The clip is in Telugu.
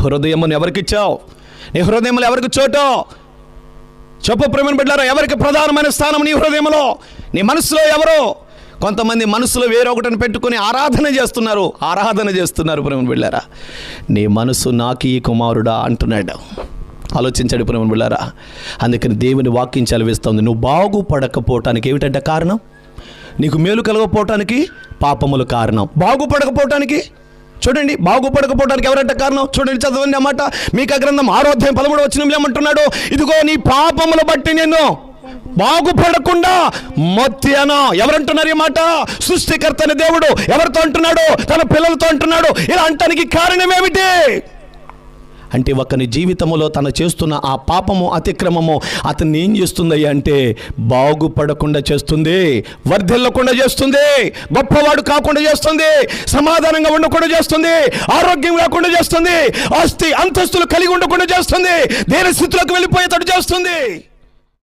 హృదయమును ఎవరికిచ్చావు? నీ హృదయంలో ఎవరికి చోటు? చెప్పు ప్రేమను బిడ్డలారా, ఎవరికి ప్రధానమైన స్థానం నీ హృదయంలో? నీ మనసులో ఎవరు? కొంతమంది మనసులో వేరొకటిని పెట్టుకుని ఆరాధన చేస్తున్నారు ప్రేమను బిడ్డలారా. నీ మనసు నాకు ఈ కుమారుడా అంటున్నాడు. ఆలోచించండి ప్రేమను బిడ్డలారా. అందుకని దేవుని వాక్యం చదివిస్తుంది, నువ్వు బాగుపడకపోవటానికి ఏమిటంటే కారణం? నీకు మేలు కలగకపోవటానికి పాపములు కారణం. బాగుపడకపోవటానికి చూడండి, బాగుపడకపోవడానికి ఎవరంటే కారణం? చూడండి, చదవండి అన్నమాట. మీకా గ్రంథం 6:13 ఏమంటున్నాడు? ఇదిగో నీ పాపములు బట్టి నేను బాగుపడకుండా మొత్తాను. ఎవరంటున్నారు ఈ మాట? సృష్టికర్త అనే దేవుడు ఎవరితో అంటున్నాడు? తన పిల్లలతో అంటున్నాడు. ఇలా అంటానికి కారణం ఏమిటి అంటే, ఒకని జీవితంలో తను చేస్తున్న ఆ పాపము, అతిక్రమము అతన్ని ఏం చేస్తుందయ్యా అంటే బాగుపడకుండా చేస్తుంది, వర్ధిల్లకుండా చేస్తుంది, గొప్పవాడు కాకుండా చేస్తుంది, సమాధానంగా ఉండకుండా చేస్తుంది, ఆరోగ్యం కాకుండా చేస్తుంది, ఆస్తి అంతస్తులు కలిగి ఉండకుండా చేస్తుంది, దేని స్థితిలోకి వెళ్ళిపోయేటట్టు చేస్తుంది.